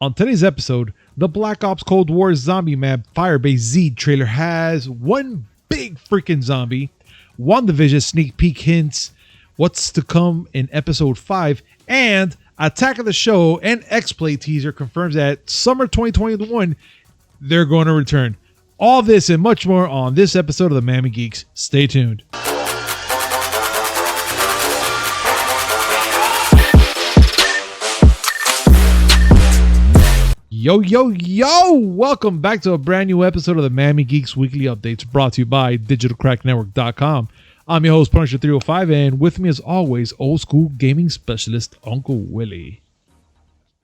On today's episode, the Black Ops Cold War zombie map Firebase Z trailer has one big freaking zombie, WandaVision sneak peek hints, what's to come in episode 5, and Attack of the Show and X-Play teaser confirms that summer 2021, they're going to return. All this and much more on this episode of the Miami Geeks. Stay tuned. Yo, welcome back to a brand new episode of the Miami Geeks Weekly Updates brought to you by digitalcracknetwork.com. I'm your host, Punisher 305, and with me as always, old school gaming specialist, Uncle Willy.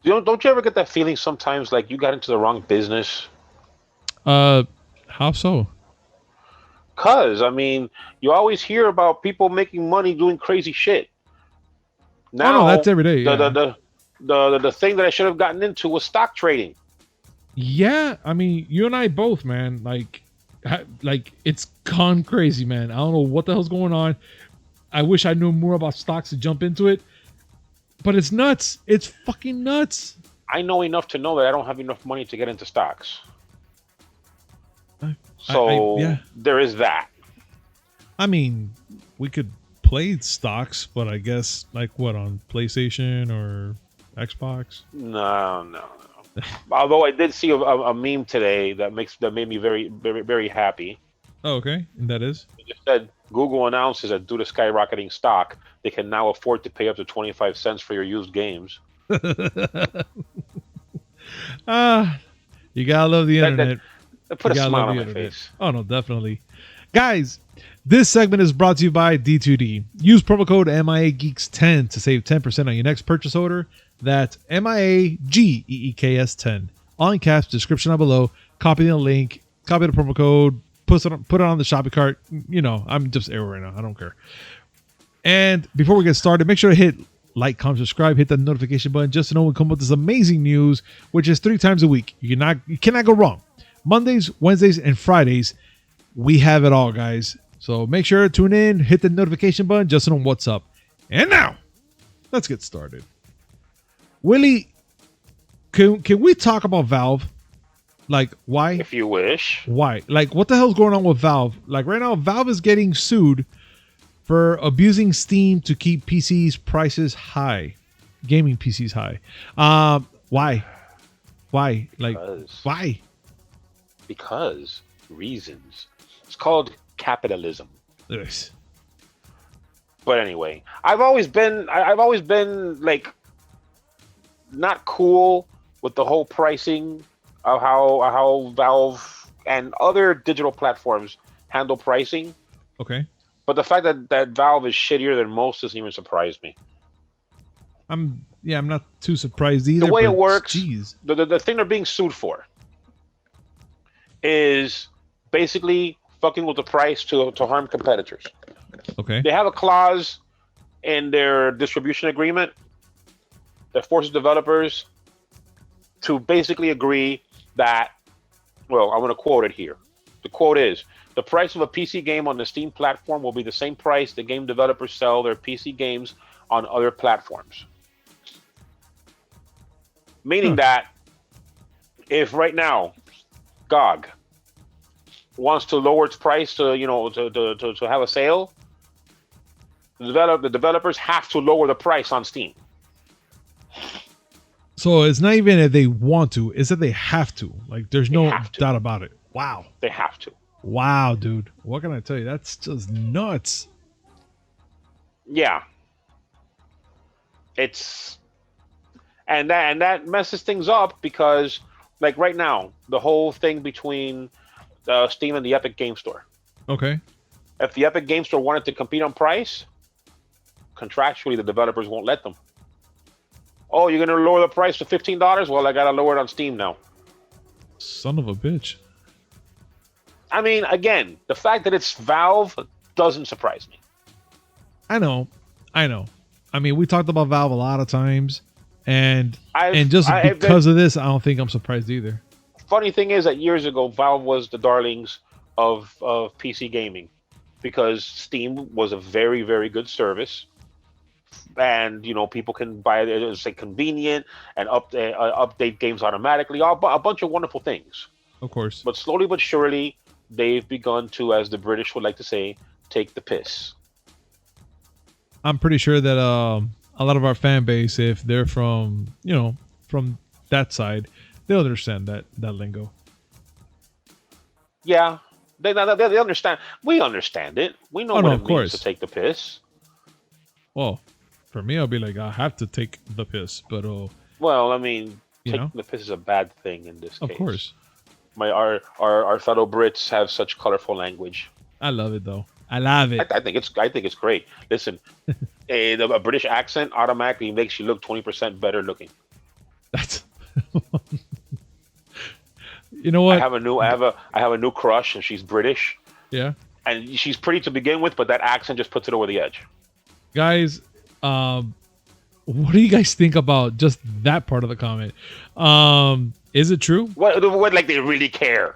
Don't you ever get that feeling sometimes like you got into the wrong business? How so? Cause, you always hear about people making money doing crazy shit. Now, no, that's every day. Yeah. The thing that I should have gotten into was stock trading. Yeah, you and I both, man. Like it's gone crazy, man. I don't know what the hell's going on. I wish I knew more about stocks to jump into it, but it's nuts. It's fucking nuts. I know enough to know that I don't have enough money to get into stocks. So there is that. We could play stocks, but I guess on PlayStation or Xbox? No. Although I did see a meme today that made me very, very, very happy. Oh, okay. And that is? It just said Google announces that due to skyrocketing stock, they can now afford to pay up to 25 cents for your used games. You gotta love the internet. That put a smile on my face. Oh, no, definitely. Guys, this segment is brought to you by D2D. Use promo code MIAGeeks10 to save 10% on your next purchase order. That's MIAGEEKS10. All in caps, description down below. Copy the link, copy the promo code, put it on the shopping cart. I'm just everywhere right now. I don't care. And before we get started, make sure to hit like, comment, subscribe, hit the notification button just to know when we come up with this amazing news, which is 3 times a week. You cannot go wrong. Mondays, Wednesdays, and Fridays, we have it all, guys. So make sure to tune in, hit the notification button just to know what's up. And now, let's get started. Willy, can we talk about Valve? Why? If you wish. Why? What the hell's going on with Valve? Right now, Valve is getting sued for abusing Steam to keep PCs prices high. Gaming PCs high. Why? Why? Why? Because reasons. It's called capitalism. Yes. But anyway, I've always been not cool with the whole pricing of how Valve and other digital platforms handle pricing. Okay. But the fact that Valve is shittier than most doesn't even surprise me. I'm not too surprised either. The way it works, geez. The thing they're being sued for is basically fucking with the price to harm competitors. Okay. They have a clause in their distribution agreement that forces developers to basically agree that, well, I'm going to quote it here. The quote is, the price of a PC game on the Steam platform will be the same price the game developers sell their PC games on other platforms. Meaning that if right now GOG wants to lower its price to have a sale, the developers have to lower the price on Steam. So it's not even that they want to, it's that they have to. There's no doubt about it. Wow. They have to. Wow, dude. What can I tell you? That's just nuts. Yeah. And that messes things up because, right now, the whole thing between Steam and the Epic Game Store. Okay. If the Epic Game Store wanted to compete on price, contractually, the developers won't let them. Oh, you're going to lower the price to $15? Well, I got to lower it on Steam now. Son of a bitch. Again, the fact that it's Valve doesn't surprise me. I know. We talked about Valve a lot of times, and because of this, I don't think I'm surprised either. Funny thing is that years ago, Valve was the darlings of PC gaming because Steam was a very, very good service. and people can buy it. It's like convenient and update games automatically. A bunch of wonderful things. Of course. But slowly but surely, they've begun to, as the British would like to say, take the piss. I'm pretty sure that a lot of our fan base, if they're from from that side, they'll understand that lingo. Yeah, they understand. We understand it. We know what it means to take the piss. Well, for me, I'll be like, I have to take the piss, but well, I mean, taking the piss is a bad thing in this case. Of course. Our fellow Brits have such colorful language. I love it though. I love it. I think it's great. Listen, a British accent automatically makes you look 20% better looking. That's you know what? I have a new crush, and she's British. Yeah. And she's pretty to begin with, but that accent just puts it over the edge. Guys, what do you guys think about just that part of the comment? Is it true? What like they really care?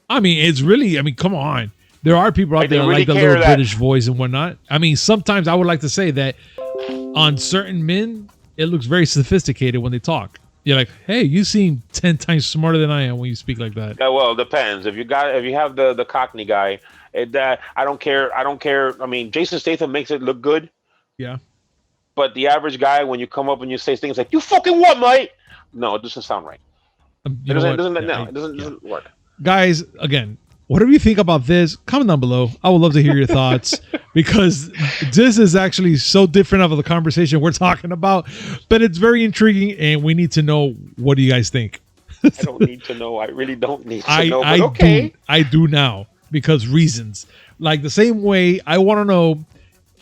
I mean, it's really. I mean, come on. There are people out there that like the little British voice and whatnot. I mean, sometimes I would like to say that on certain men, it looks very sophisticated when they talk. You're like, hey, you seem 10 times smarter than I am when you speak like that. Yeah, well, it depends. If you have the Cockney guy, I don't care. I mean, Jason Statham makes it look good. Yeah. But the average guy, when you come up and you say things like, "You fucking what, mate?" No, it doesn't sound right. It doesn't work. Guys, again, whatever you think about this, comment down below. I would love to hear your thoughts because this is actually so different of the conversation we're talking about, but it's very intriguing and we need to know, what do you guys think? I don't need to know. I really don't need to know, but okay. I do now because reasons. Like the same way I want to know,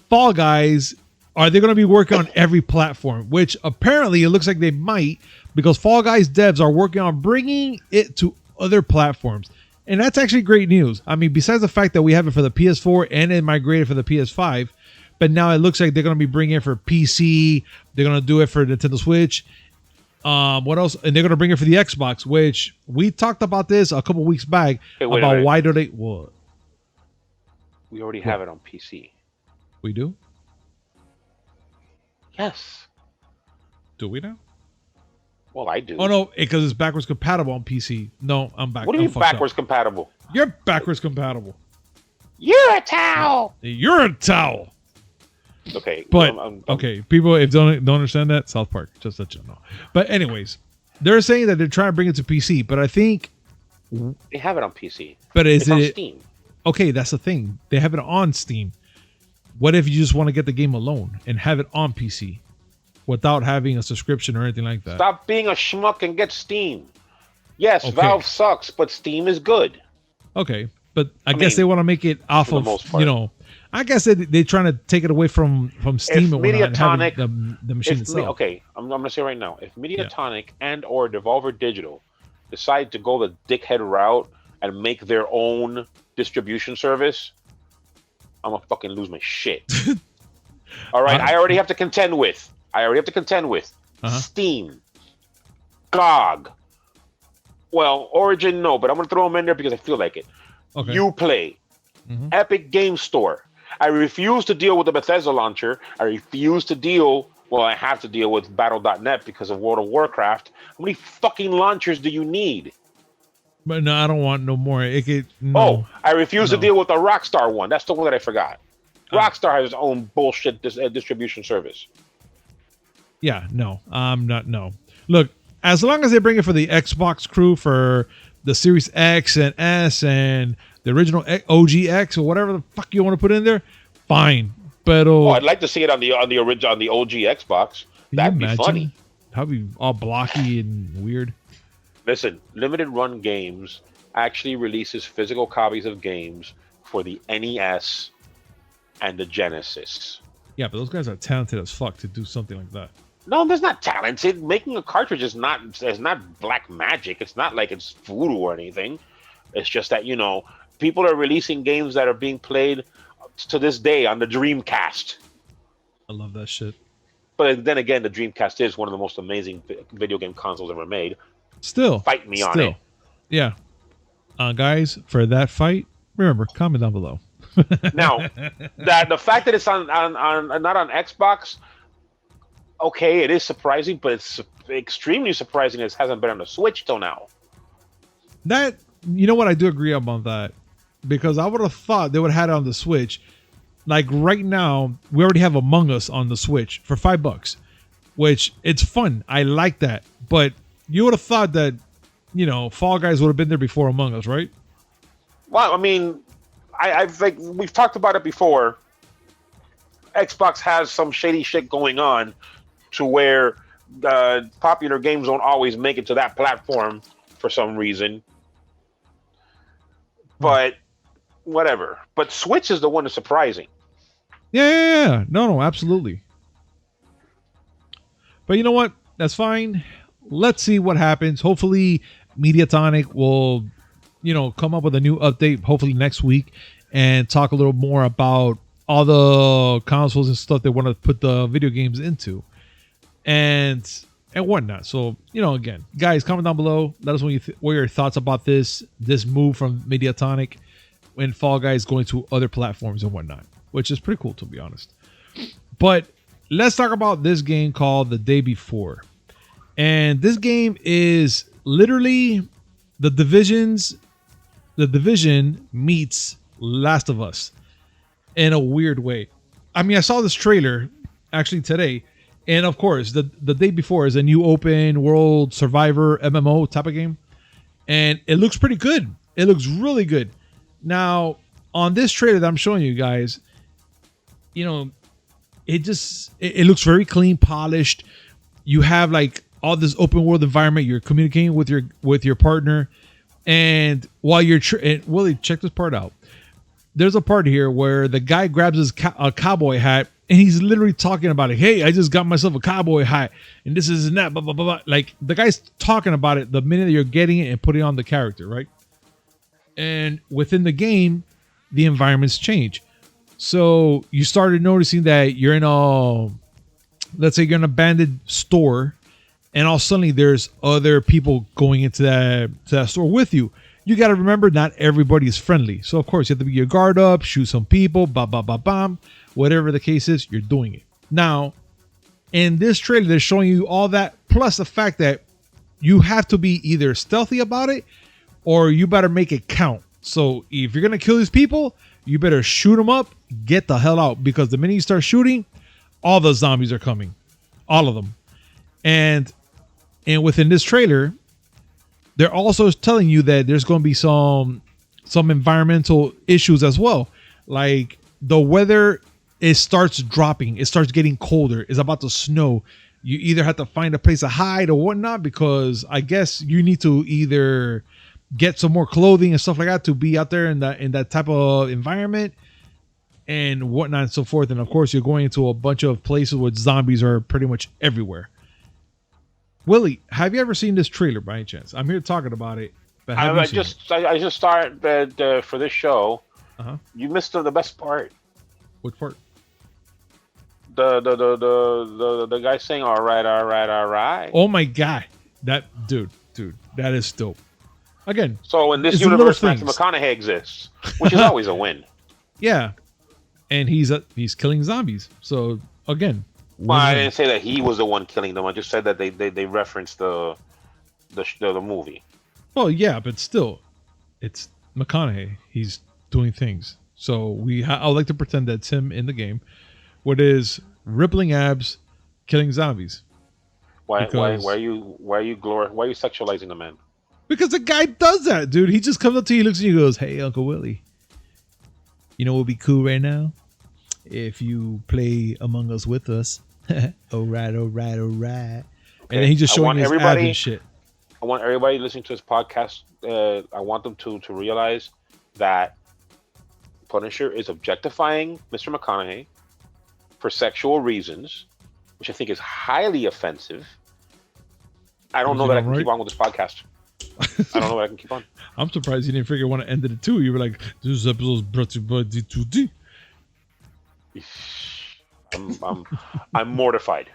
Fall Guys, are they going to be working on every platform? Which apparently it looks like they might, because Fall Guys devs are working on bringing it to other platforms. And that's actually great news. I mean, besides the fact that we have it for the PS4 and it migrated for the PS5, but now it looks like they're going to be bringing it for PC. They're going to do it for Nintendo Switch. What else? And they're going to bring it for the Xbox, which we talked about this a couple weeks back about why do they... What? We already have it on PC. We do? Yes. Do we now? Well, I do. Oh, no, because it's backwards compatible on PC. No, I'm back. What do you mean backwards compatible? You're backwards compatible. You're a towel. You're a towel. Okay. But, okay, people, if don't understand that, South Park, just let you know. But anyways, they're saying that they're trying to bring it to PC, but I think... They have it on PC. But it's on Steam. Okay, that's the thing. They have it on Steam. What if you just want to get the game alone and have it on PC without having a subscription or anything like that? Stop being a schmuck and get Steam. Yes, okay. Valve sucks, but Steam is good. Okay, but I guess they want to make it off of, I guess they're trying to take it away from Steam and Mediatonic, the machine itself. Okay, I'm going to say right now, if Mediatonic and or Devolver Digital decide to go the dickhead route and make their own distribution service, I'm going to fucking lose my shit. All right, I already have to contend with Steam, GOG. Well, Origin, no, but I'm going to throw them in there because I feel like it. Okay. Uplay, Epic Game Store. I refuse to deal with the Bethesda launcher. I refuse to deal, I have to deal with Battle.net because of World of Warcraft. How many fucking launchers do you need? But no, I don't want no more. I refuse to deal with the Rockstar one. That's the one that I forgot. Rockstar has its own bullshit distribution service. Yeah, no, no. Look, as long as they bring it for the Xbox crew for the Series X and S and the original OG X or whatever the fuck you want to put in there, fine. But I'd like to see it on the original, on the OG Xbox. That'd be funny. That'd be all blocky and weird. Listen, Limited Run Games actually releases physical copies of games for the NES and the Genesis. Yeah, but those guys are talented as fuck to do something like that. No, that's not talented. Making a cartridge is not black magic. It's not like it's voodoo or anything. It's just that, people are releasing games that are being played to this day on the Dreamcast. I love that shit. But then again, the Dreamcast is one of the most amazing video game consoles ever made. Still. Fight me on it. Yeah. Guys, for that fight, remember, comment down below. Now, the fact that it's on not on Xbox, okay, it is surprising, but it's extremely surprising it hasn't been on the Switch till now. That, you know what, I do agree about that, because I would have thought they would have had it on the Switch. Like right now, we already have Among Us on the Switch for $5, which it's fun. I like that, but you would have thought that, you know, Fall Guys would have been there before Among Us, right? Well, I mean, I think we've talked about it before. Xbox has some shady shit going on to where popular games don't always make it to that platform for some reason. But whatever. But Switch is the one that's surprising. Yeah. No, absolutely. But you know what? That's fine. Let's see what happens. Hopefully, Mediatonic will, you know, come up with a new update, hopefully next week, and talk a little more about all the consoles and stuff they want to put the video games into, and whatnot. So, you know, again, guys, comment down below. Let us know what your thoughts about this move from Mediatonic and Fall Guys going to other platforms and whatnot, which is pretty cool, to be honest. But let's talk about this game called The Day Before. And this game is literally the Division meets Last of Us in a weird way. I mean, I saw this trailer actually today, and of course, the Day Before is a new open world survivor MMO type of game, and it looks pretty good. It looks really good. Now, on this trailer that I'm showing you guys, you know, it looks very clean, polished. You have like all this open world environment. You're communicating with your partner, and while you're Willy, check this part out. There's a part here where the guy grabs his cowboy hat, and he's literally talking about it. Hey, I just got myself a cowboy hat, and this is and that, blah blah blah blah. Like the guy's talking about it the minute that you're getting it and putting it on the character, right? And within the game, the environments change. So you started noticing that you're in let's say you're in an abandoned store, and all of a sudden there's other people going into that store with you. You got to remember, not everybody is friendly. So, of course, you have to be your guard up, shoot some people, bam. Whatever the case is, you're doing it. Now, in this trailer, they're showing you all that, plus the fact that you have to be either stealthy about it or you better make it count. So, if you're going to kill these people, you better shoot them up, get the hell out. Because the minute you start shooting, all the zombies are coming. All of them. And within this trailer, they're also telling you that there's going to be some environmental issues as well. Like the weather, it starts dropping. It starts getting colder. It's about to snow. You either have to find a place to hide or whatnot, because I guess you need to either get some more clothing and stuff like that to be out there in that type of environment and whatnot and so forth. And of course, you're going into a bunch of places where zombies are pretty much everywhere. Willy, have you ever seen this trailer by any chance? I'm here talking about it. But I just started for this show. Uh-huh. You missed the best part. Which part? The guy saying all right. Oh my god, that dude, that is dope. Again, so in this universe, Matthew McConaughey exists, which is always a win. Yeah, and he's killing zombies. So again. Well, I didn't say that he was the one killing them. I just said that they referenced the movie. Well, yeah, but still, it's McConaughey. He's doing things. So I would like to pretend that's him in the game, with his rippling abs, killing zombies. Why are you sexualizing the man? Because the guy does that, dude. He just comes up to you, looks at you, and goes, "Hey, Uncle Willy, you know what would be cool right now? If you play Among Us with us." all right. Okay. And then he just showing his abs and shit. I want everybody listening to this podcast, I want them to realize that Punisher is objectifying Mr. McConaughey for sexual reasons, which I think is highly offensive. I don't know that I can keep on with this podcast. I don't know that I can keep on. I'm surprised you didn't figure out to end it too. You were like, this episode is brought to you by D2D. I'm mortified.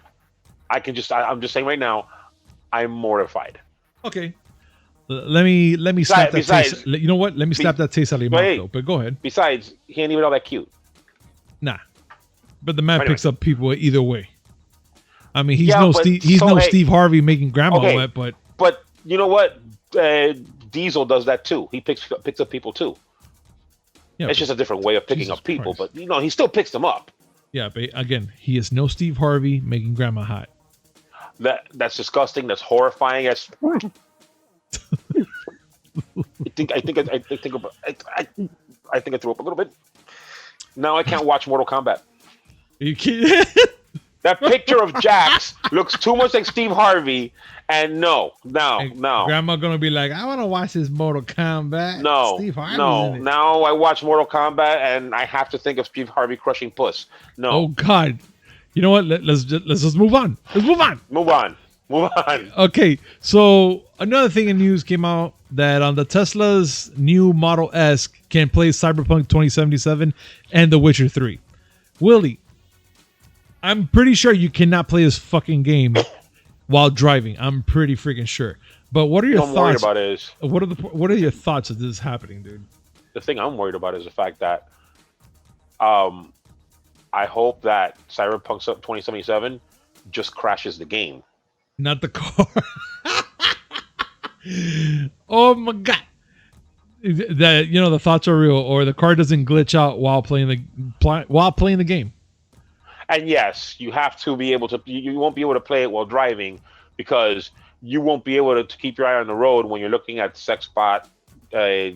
I'm just saying right now, I'm mortified. Okay. Let me slap that taste. You know what? Let me slap that taste out of your mouth, though. But go ahead. Besides, he ain't even all that cute. Nah. But the man picks up people either way. I mean, he's Yeah, no but Steve. He's so, no hey, Steve Harvey making grandma okay. wet, but But you know what? Diesel does that too. He picks up people too. yeah, It's just a different way of picking Jesus up people, Christ. but he still picks them up. yeah. But again, he is no Steve Harvey making grandma hot. That's disgusting. That's horrifying. That's. I think I threw up a little bit. Now I can't watch Mortal Kombat. You can't. That picture of Jax looks too much like Steve Harvey, and no. Grandma gonna be like, I want to watch this Mortal Kombat. No, Steve Harvey's no. in it. Now I watch Mortal Kombat, and I have to think of Steve Harvey crushing puss. No. Oh God. You know what? Let's just move on. Let's move on. Move on. Okay, so another thing in news came out that on the Tesla's new Model S can play Cyberpunk 2077 and The Witcher 3. Willie, I'm pretty sure you cannot play this fucking game while driving. I'm pretty freaking sure. But what are your What I'm worried thoughts? about is What are your thoughts of this happening, dude? the thing I'm worried about is the fact that I hope that Cyberpunk 2077 just crashes the game. Not the car. Oh my God. That the thoughts are real, or the car doesn't glitch out while playing the game. And yes, you have to be able to. You won't be able to play it while driving because you won't be able to keep your eye on the road when you're looking at sex bot. Yeah.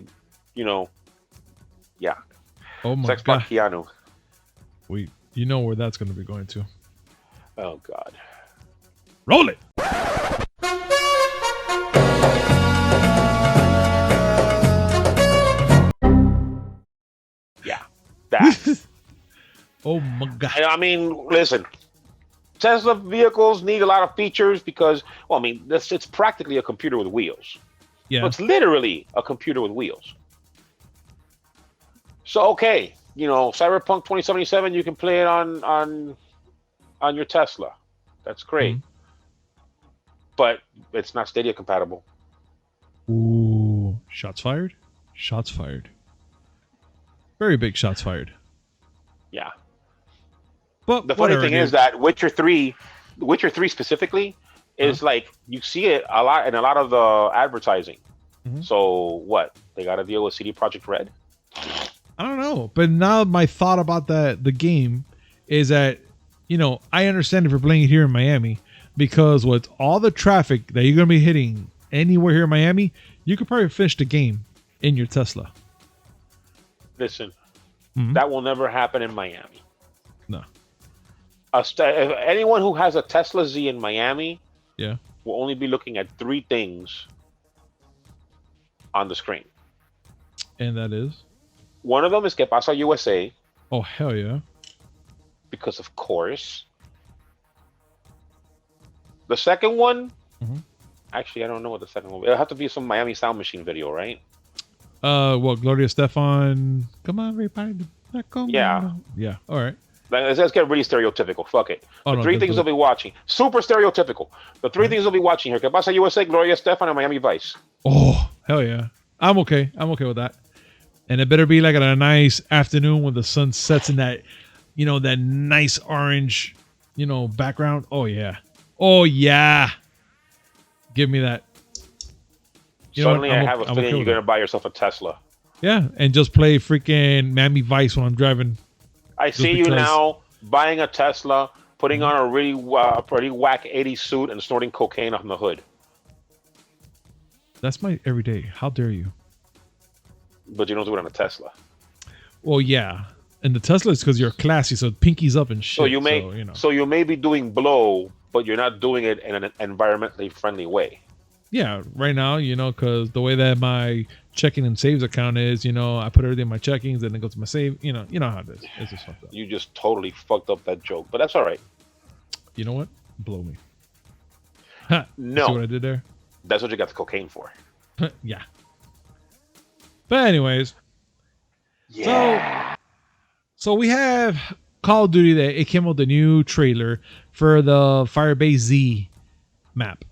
Oh my Sex God. bot Keanu. You know where that's going to be going to. Oh God. Roll it. Yeah. That. Oh my God. I mean, listen. Tesla vehicles need a lot of features because, well, I mean, it's practically a computer with wheels. Yeah. So it's literally a computer with wheels. So okay, Cyberpunk 2077, you can play it on your Tesla. That's great. Mhm. But it's not Stadia compatible. Ooh, shots fired. Shots fired. Very big shots fired. Yeah. But The funny whatever, thing dude. is that Witcher 3 specifically is like you see it a lot in a lot of the advertising. Mhm. So what? They got to deal with CD Projekt Red? I don't know, but now my thought about the game is that I understand if you're playing it here in Miami, because with all the traffic that you're gonna be hitting anywhere here in Miami, you could probably finish the game in your Tesla. Listen, Mhm. that will never happen in Miami. No. Anyone who has a Tesla Z in Miami Yeah. will only be looking at 3 things on the screen. And that is? One of them is Que Pasa USA, Oh hell yeah. because of course. The second one, Mhm. actually, I don't know what the second one. It'll have to be some Miami Sound Machine video, right? Well, Gloria Stefan. Come on, everybody. Come Yeah. on. Yeah. All right. Let's get really stereotypical. Fuck it. Oh, The no, 3 don't things do they'll be watching. Super stereotypical. The 3 things they'll be watching here: Que Pasa USA, Gloria Stefan, and Miami Vice. Oh hell yeah. I'm okay. I'm okay with that. And it better be like at a nice afternoon when the sun sets in that, that nice orange, background. Oh yeah. Oh yeah. Give me that. You know what? Suddenly, I have a I'm feeling okay you're with going to that. buy yourself a Tesla. Yeah, and just play freaking Miami Vice when I'm driving. I see you because- now buying a Tesla, putting on a really pretty whack 80s suit, and snorting cocaine on the hood. That's my everyday. How dare you? But you don't do it on a Tesla. Well, yeah. And the Tesla is because you're classy, so pinky's up and shit. So you may be doing blow, but you're not doing it in an environmentally friendly way. Yeah, right now, because the way that my checking and saves account is, I put everything in my checkings and it goes to my save. You know how it is. It's just fucked up. You just totally fucked up that joke, but that's all right. You know what? Blow me. Ha, No. See what I did there? That's what you got the cocaine for. Yeah. But anyways, Yeah. so we have Call of Duty that it came out with the new trailer for the Firebase Z map.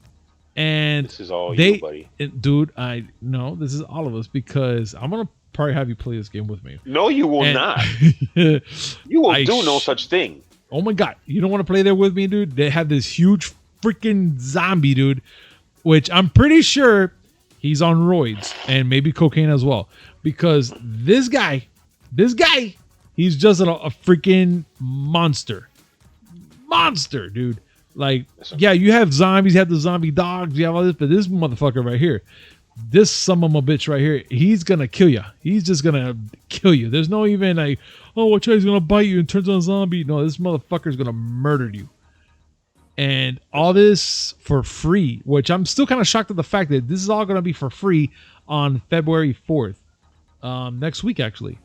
And This is all you, buddy. Dude, I know this is all of us because I'm gonna probably have you play this game with me. No, you will And- not. You will I do no sh- such thing. Oh my God. You don't want to play there with me, dude? They have this huge freaking zombie, dude, which I'm pretty sure he's on roids and maybe cocaine as well. Because this guy, he's just a freaking monster. Monster, dude. Like, yeah, you have zombies, you have the zombie dogs, you have all this, but this motherfucker right here, this son of a bitch right here, he's gonna kill you. He's just gonna kill you. There's no even like, oh, watch out, he's gonna bite you and turns on a zombie. No, this motherfucker's gonna murder you. And all this for free, which I'm still kind of shocked at the fact that this is all gonna be for free on February 4th, next week actually.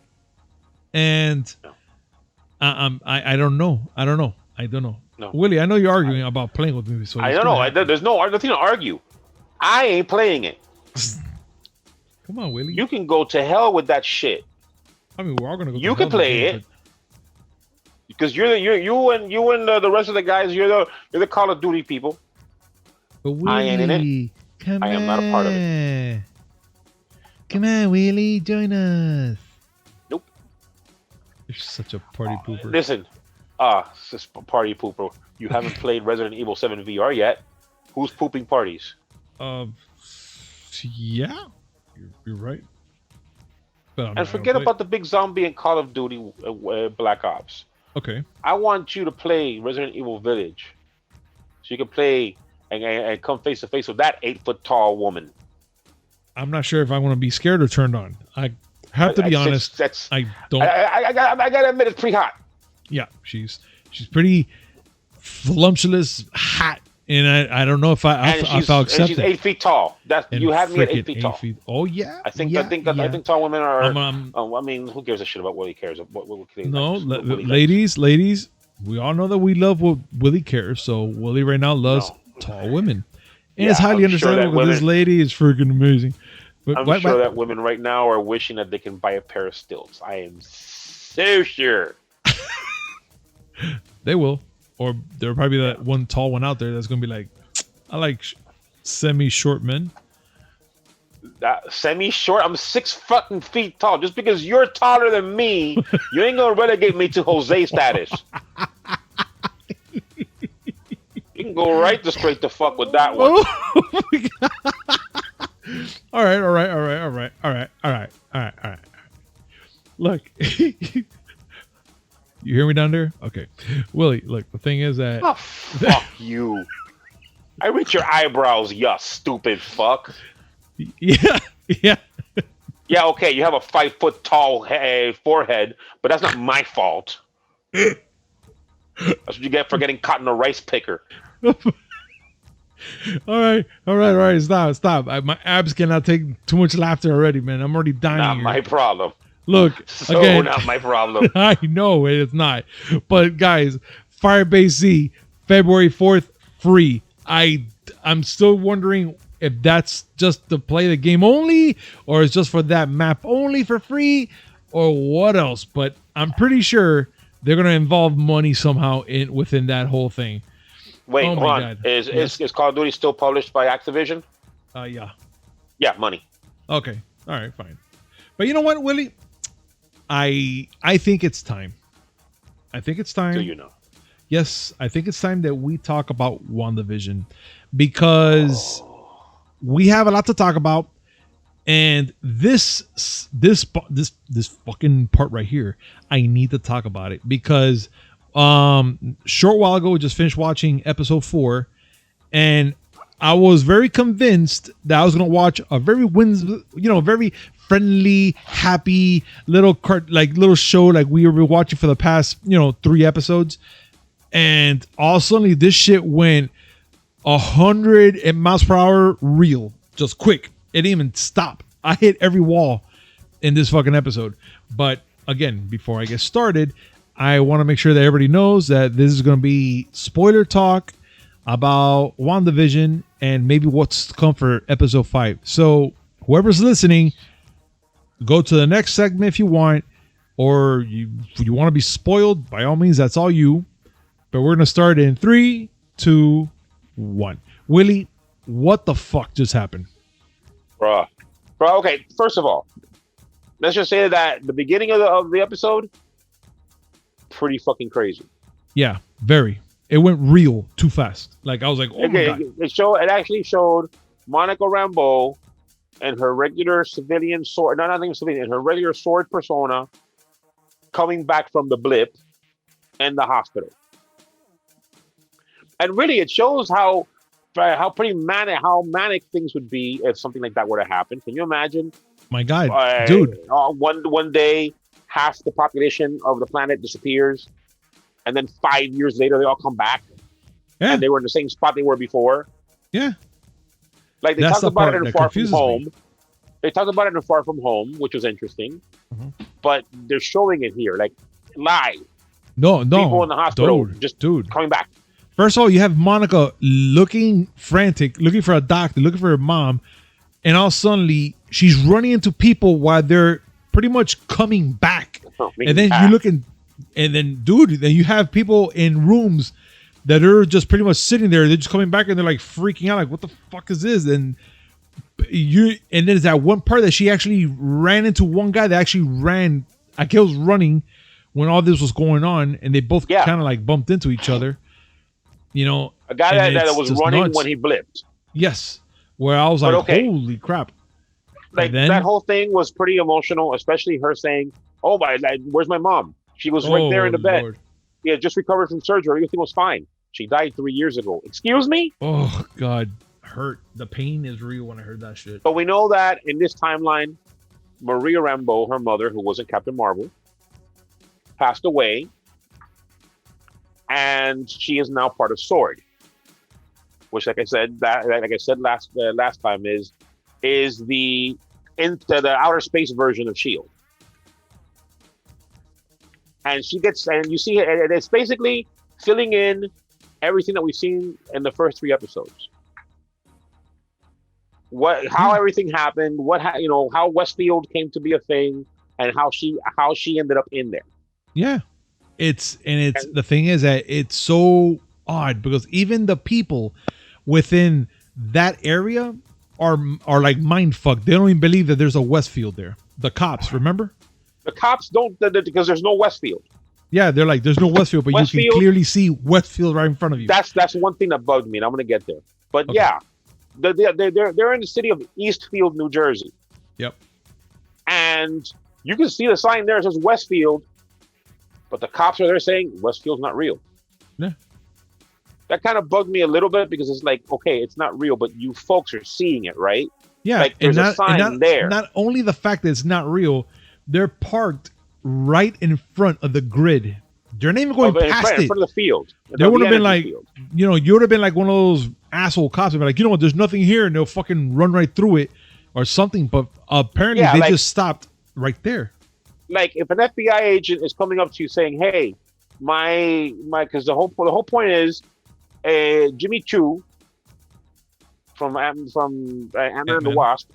And I don't know. No. Willie, I know you're arguing about playing with me. So I don't know. There's nothing to argue. I ain't playing it. Come on, Willie. You can go to hell with that shit. I mean, we're all gonna go. You can play it because you and the rest of the guys. You're the Call of Duty people. But Willie, I ain't in it. Come I am not a part of it. Come on, Willie, join us. Nope. You're such a party pooper. Listen, party pooper. You haven't played Resident Evil 7 VR yet. Who's pooping parties? Yeah, you're right. But and forget about the big zombie in Call of Duty Black Ops. Okay. I want you to play Resident Evil Village, so you can play and come face to face with that 8-foot tall woman. I'm not sure if I want to be scared or turned on. I have to be honest. I don't. I gotta admit, it's pretty hot. Yeah, she's pretty voluptuous, hot, and I don't know if I'll accept and she's it. 8 feet tall. You had me at 8 feet tall. Oh yeah. I think tall women are. I mean, who gives a shit about Willie cares? Ladies, we all know that we love what Willie cares. So Willie right now loves tall women, and it's highly understandable because this lady is freaking amazing. But I'm sure that women right now are wishing that they can buy a pair of stilts. I am so sure. They will. Or there'll probably be that one tall one out there that's going to be like, I like semi-short men. Semi-short? I'm 6 fucking feet tall. Just because you're taller than me, you ain't going to relegate me to Jose status. You can go right to straight the fuck with that one. Oh my God. All right. Look. You hear me down there? Okay. Willie, look, the thing is that... Oh, fuck you. I reach your eyebrows, you stupid fuck. Yeah. Yeah, okay, you have a 5 foot tall forehead, but that's not my fault. That's what you get for getting caught in a rice picker. All right. Stop. My abs cannot take too much laughter already, man. I'm already dying. Not my problem. Look, again, not my problem. I know it's not. But guys, Firebase Z, February 4th, free. I'm still wondering if that's just to play the game only, or it's just for that map only for free, or what else. But I'm pretty sure they're gonna involve money somehow within that whole thing. Wait, hold on. God. Is Call of Duty still published by Activision? Yeah. Yeah, money. Okay. All right, fine. But you know what, Willie? I think it's time. Do you know? Yes, I think it's time that we talk about WandaVision because we have a lot to talk about, and this fucking part right here, I need to talk about it because short while ago we just finished watching episode 4, and I was very convinced that I was going to watch a very very friendly, happy little show like we were watching for the past 3 episodes, and all of a sudden this shit went 100 miles per hour real, just quick. It didn't even stop. I hit every wall in this fucking episode. But again, before I get started, I want to make sure that everybody knows that this is going to be spoiler talk about WandaVision and maybe what's to come for episode 5. So whoever's listening, go to the next segment if you want, or you want to be spoiled, by all means, that's all you. But we're going to start in 3, 2, 1. Willie, what the fuck just happened? Bro, okay, first of all, let's just say that the beginning of the episode, pretty fucking crazy. Yeah, very. It went real too fast. Like I was like, oh my god. It actually showed Monica Rambeau and her regular civilian sword, no, not even civilian, her regular sword persona coming back from the blip and the hospital. And really, it shows how manic things would be if something like that were to happen. Can you imagine? My god, dude. One day, half the population of the planet disappears, and then 5 years later, they all come back. Yeah. And they were in the same spot they were before. Yeah. Like they talked about it in Far From Home. They talked about it in Far From Home, which was interesting. Mm-hmm. But they're showing it here, like live. No. People in the hospital, dude, coming back. First of all, you have Monica looking frantic, looking for a doctor, looking for her mom, and all suddenly she's running into people while they're pretty much coming back. And then you look and then, dude, then you have people in rooms that are just pretty much sitting there. They're just coming back and they're like freaking out, like, what the fuck is this? And there's that one part that she actually ran into one guy that actually ran. I guess was running when all this was going on, and they both kind of like bumped into each other. You know, a guy that was running nuts when he blipped. Yes, where I was like, holy crap! Like that whole thing was pretty emotional, especially her saying, "Oh my, where's my mom? She was right there in the bed. Lord. He had just recovered from surgery. Everything was fine. She died 3 years ago. Excuse me? Oh god, hurt. The pain is real when I heard that shit. But we know that in this timeline, Maria Rambeau, her mother, who wasn't Captain Marvel, passed away. And she is now part of Sword, which, like I said last time, is the outer space version of Shield. And you see it, it's basically filling in everything that we've seen in the first 3 episodes. How everything happened, how Westfield came to be a thing, and how she ended up in there. Yeah. The thing is that it's so odd because even the people within that area are like mind fucked. They don't even believe that there's a Westfield there. The cops, remember? The cops don't, because there's no Westfield. Yeah, they're like, there's no Westfield, but you can clearly see Westfield right in front of you. That's one thing that bugged me, and I'm gonna get there. But okay. Yeah, they're in the city of Eastfield, New Jersey. Yep. And you can see the sign there that says Westfield. But the cops are there saying Westfield's not real. Yeah. That kind of bugged me a little bit because it's like, okay, it's not real, but you folks are seeing it, right? Yeah. Like there's a sign there. Not only the fact that it's not real, they're parked right in front of the grid. They're not even going past it. In front of the field. They would have been like, you would have been like one of those asshole cops. They'd be like, you know what, there's nothing here. And they'll fucking run right through it or something. But apparently they just stopped right there. Like if an FBI agent is coming up to you saying, "Hey, because the whole point is, Jimmy Choo from Ant-Man and the Wasp,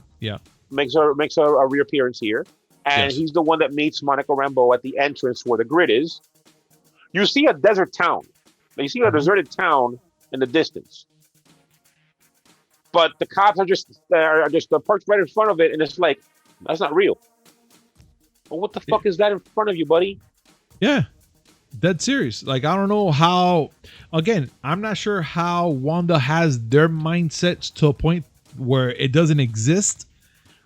makes a reappearance here, and he's the one that meets Monica Rambeau at the entrance where the grid is. You see a desert town, you see a deserted town in the distance, but the cops are just parked right in front of it, and it's like that's not real." Well, what the fuck is that in front of you, buddy? Yeah, dead serious. Like, I don't know how. Again, I'm not sure how Wanda has their mindsets to a point where it doesn't exist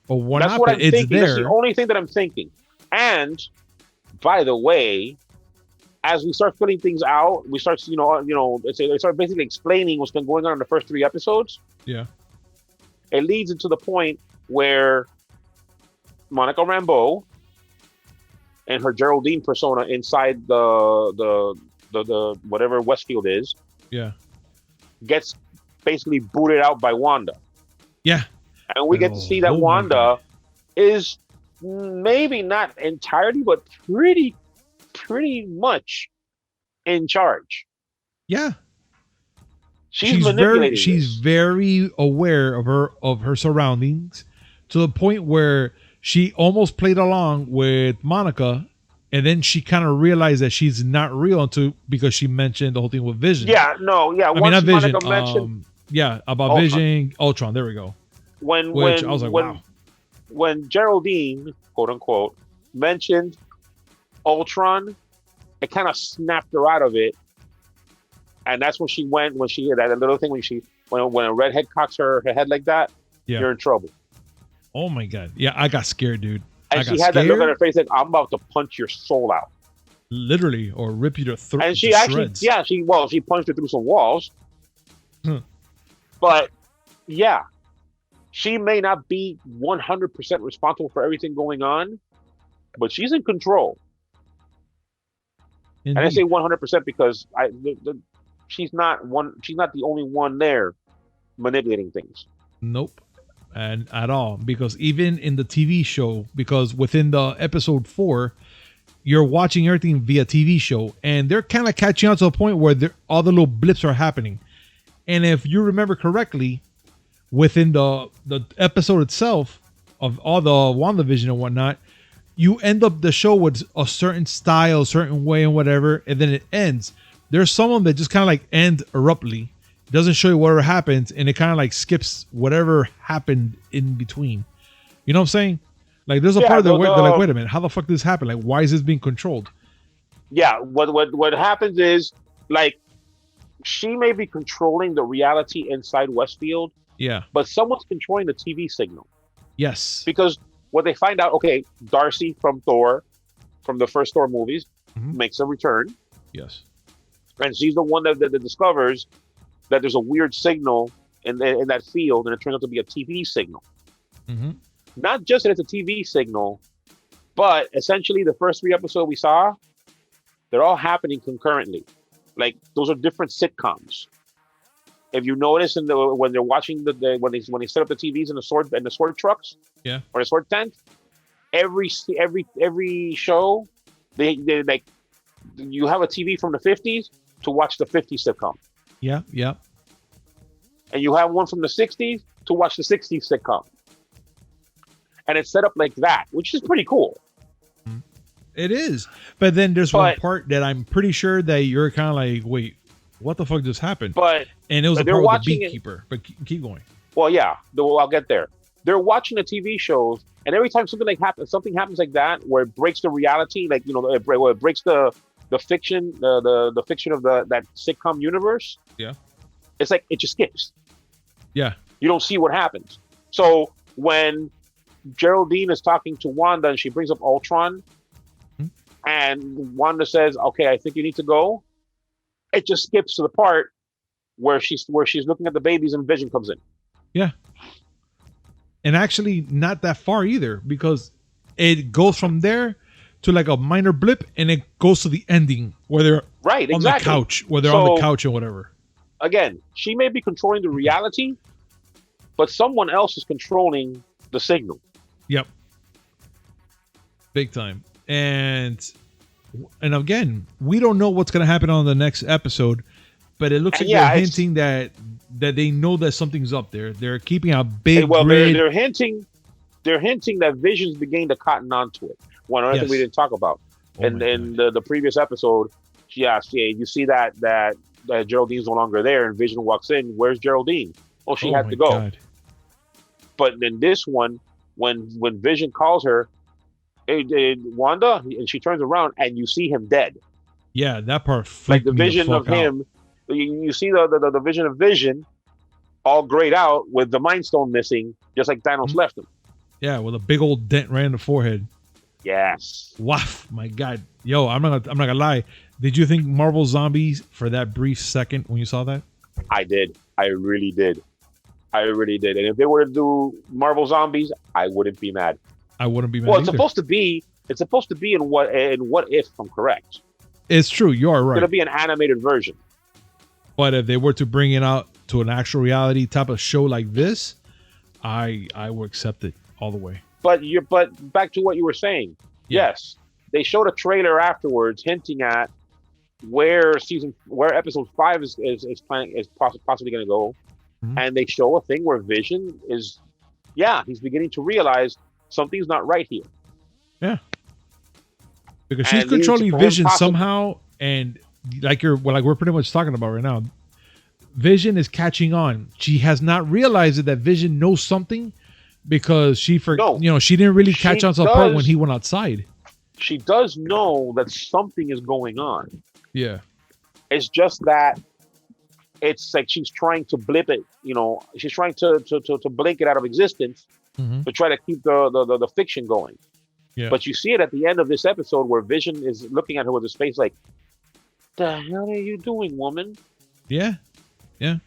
or what. That's what I'm thinking. That's the only thing that I'm thinking. And by the way, as we start putting things out, we start, they start basically explaining what's been going on in the first 3 episodes. Yeah, it leads into the point where Monica Rambeau and her Geraldine persona inside the whatever Westfield is, gets basically booted out by Wanda. Yeah. And we get to see that Wanda is maybe not entirely, but pretty much in charge. Yeah. She's manipulating. She's very aware of her surroundings to the point where she almost played along with Monica, and then she kind of realized that she's not real because she mentioned the whole thing with Vision. Yeah, no, yeah. I mean, not Vision. Mentioned, about Ultron. Vision, Ultron. There we go. I was like, wow. When Geraldine, quote unquote, mentioned Ultron, it kind of snapped her out of it And that's when she went, when she that little thing when a redhead cocks her head like that, Yeah. you're in trouble. Oh my god. Yeah, I got scared, dude. And she had that look on her face like, I'm about to punch your soul out. Literally, or rip you to throat. And she actually, she punched her through some walls. But yeah, she may not be 100% responsible for everything going on, but she's in control. Indeed. And I say 100% because she's not the only one there manipulating things. Nope. And at all, because even in the TV show, because within the episode 4, you're watching everything via TV show, and they're kind of catching on to a point where all the little blips are happening. And if you remember correctly, within the episode itself of all the WandaVision and whatnot, you end up the show with a certain style, certain way, and whatever, and then it ends. There's some of them that just kind of like end abruptly. It doesn't show you whatever happens, and it kind of like skips whatever happened in between. You know what I'm saying? Like there's a part of they're like, wait a minute, how the fuck did this happen? Like, why is this being controlled? Yeah, what happens is, like, she may be controlling the reality inside Westfield. Yeah. But someone's controlling the TV signal. Yes. Because what they find out, okay, Darcy from Thor, from the first Thor movies, makes a return. Yes. And she's the one that discovers that there's a weird signal in that field, and it turns out to be a TV signal. Mm-hmm. Not just that it's a TV signal, but essentially the first 3 episodes we saw, they're all happening concurrently. Like, those are different sitcoms. If you notice when they're watching when they set up the TVs in the sword trucks, yeah, or the sword tent, every show they like, you have a TV from the 50s to watch the 50s sitcom. Yeah, yeah. And you have one from the 60s to watch the 60s sitcom. And it's set up like that, which is pretty cool. It is. But then there's one part that I'm pretty sure that you're kind of like, wait, what the fuck just happened? And it was a part with the beekeeper. But keep going. Well, yeah, I'll get there. They're watching the TV shows, and every time something happens like that, where it breaks the reality, like, you know, where it breaks the fiction, the fiction of that sitcom universe. Yeah. It's like it just skips. Yeah. You don't see what happens. So when Geraldine is talking to Wanda and she brings up Ultron, and Wanda says, "Okay, I think you need to go," it just skips to the part where she's looking at the babies and Vision comes in. Yeah. And actually not that far either, because it goes from there to like a minor blip, and it goes to the ending where they're on the couch, on the couch or whatever. Again, she may be controlling the reality, but someone else is controlling the signal. Yep. Big time. And again, we don't know what's going to happen on the next episode, but it looks like they're hinting that they know that something's up there. They're keeping a big grid. They're hinting that Vision's beginning to cotton onto it. One other thing we didn't talk about. In the previous episode, you see that Geraldine's no longer there, and Vision walks in. Where's Geraldine? Oh, she had to go. God. But in this one, when Vision calls her, hey, Wanda, and she turns around and you see him dead. Yeah, that part. Like the vision of him, you see the vision of Vision, all grayed out with the Mind Stone missing, just like Thanos left him. Yeah, with a big old dent right in the forehead. Yes. Wow, my God, yo, I'm not gonna lie. Did you think Marvel Zombies for that brief second when you saw that? I did. I really did. And if they were to do Marvel Zombies, I wouldn't be mad. I wouldn't be mad. Well, it's supposed to be in what if I'm correct. It's true. You are right. It's gonna be an animated version. But if they were to bring it out to an actual reality type of show like this, I would accept it all the way. But back to what you were saying. Yeah. Yes, they showed a trailer afterwards hinting at where episode 5 is possibly going to go, and they show a thing where Vision is, he's beginning to realize something's not right here. Yeah, because she's controlling Vision somehow, and like we're pretty much talking about right now, Vision is catching on. She has not realized that Vision knows something, because she didn't really catch on to the part when he went outside. She does know that something is going on. Yeah. It's just that it's like she's trying to blip it. She's trying to blink it out of existence Mm-hmm. to try to keep the fiction going. Yeah. But you see it at the end of this episode where Vision is looking at her with his face like, "The hell are you doing, woman?" Yeah. Yeah.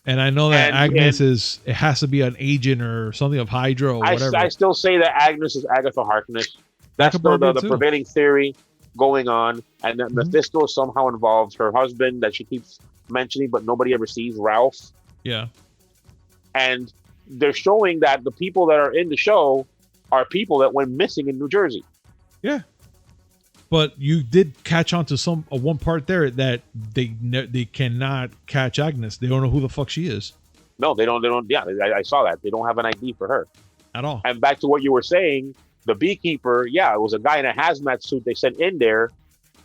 And I know that Agnes and it has to be an agent or something of Hydra or whatever. I still say that Agnes is Agatha Harkness. That's still the prevailing theory going on. And that Mephisto is somehow involved. Her husband that she keeps mentioning, but nobody ever sees, Ralph. Yeah. And they're showing that the people that are in the show are people that went missing in New Jersey. Yeah. But you did catch on to one part there that they cannot catch Agnes. They don't know who the fuck she is. No, they don't. Yeah, I saw that. They don't have an ID for her at all. And back to what you were saying, the beekeeper, yeah, it was a guy in a hazmat suit they sent in there